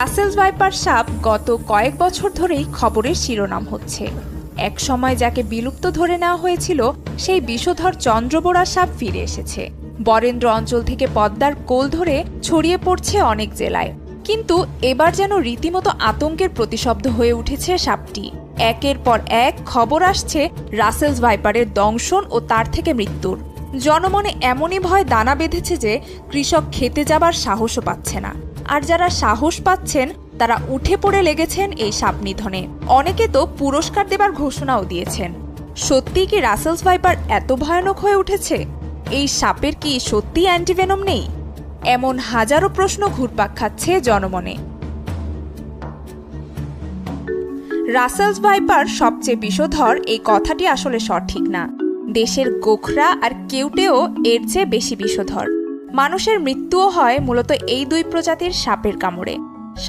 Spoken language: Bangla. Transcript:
রাসেলস ভাইপার সাপ গত কয়েক বছর ধরেই খবরের শিরোনাম হচ্ছে। এক সময় যাকে বিলুপ্ত ধরে নেওয়া হয়েছিল সেই বিষধর চন্দ্রবোরা সাপ ফিরে এসেছে। বরেন্দ্র অঞ্চল থেকে পদ্মার কোল ধরে ছড়িয়ে পড়ছে অনেক জেলায়, কিন্তু এবার যেন রীতিমতো আতঙ্কের প্রতিশব্দ হয়ে উঠেছে সাপটি। একের পর এক খবর আসছে রাসেলস ভাইপারের দংশন ও তার থেকে মৃত্যুর। জনমনে এমনই ভয় দানা বেঁধেছে যে কৃষক খেতে যাবার সাহসও পাচ্ছে না। আর যারা সাহস পাচ্ছেন তারা উঠে পড়ে লেগেছেন এই সাপ নিধনে। অনেকে তো পুরস্কার দেবার ঘোষণাও দিয়েছেন। সত্যিই কি রাসেলস ভাইপার এত ভয়ানক হয়ে উঠেছে? এই সাপের কি সত্যি অ্যান্টিভেনম নেই? এমন হাজারো প্রশ্ন ঘুরপাক খাচ্ছে জনমনে। রাসেলস ভাইপার সবচেয়ে বিষধর এই কথাটি আসলে সঠিক না। দেশের গোখরা আর কেউটেও এর চেয়ে বেশি বিষধর। মানুষের মৃত্যুও হয় মূলত এই দুই প্রজাতির সাপের কামড়ে।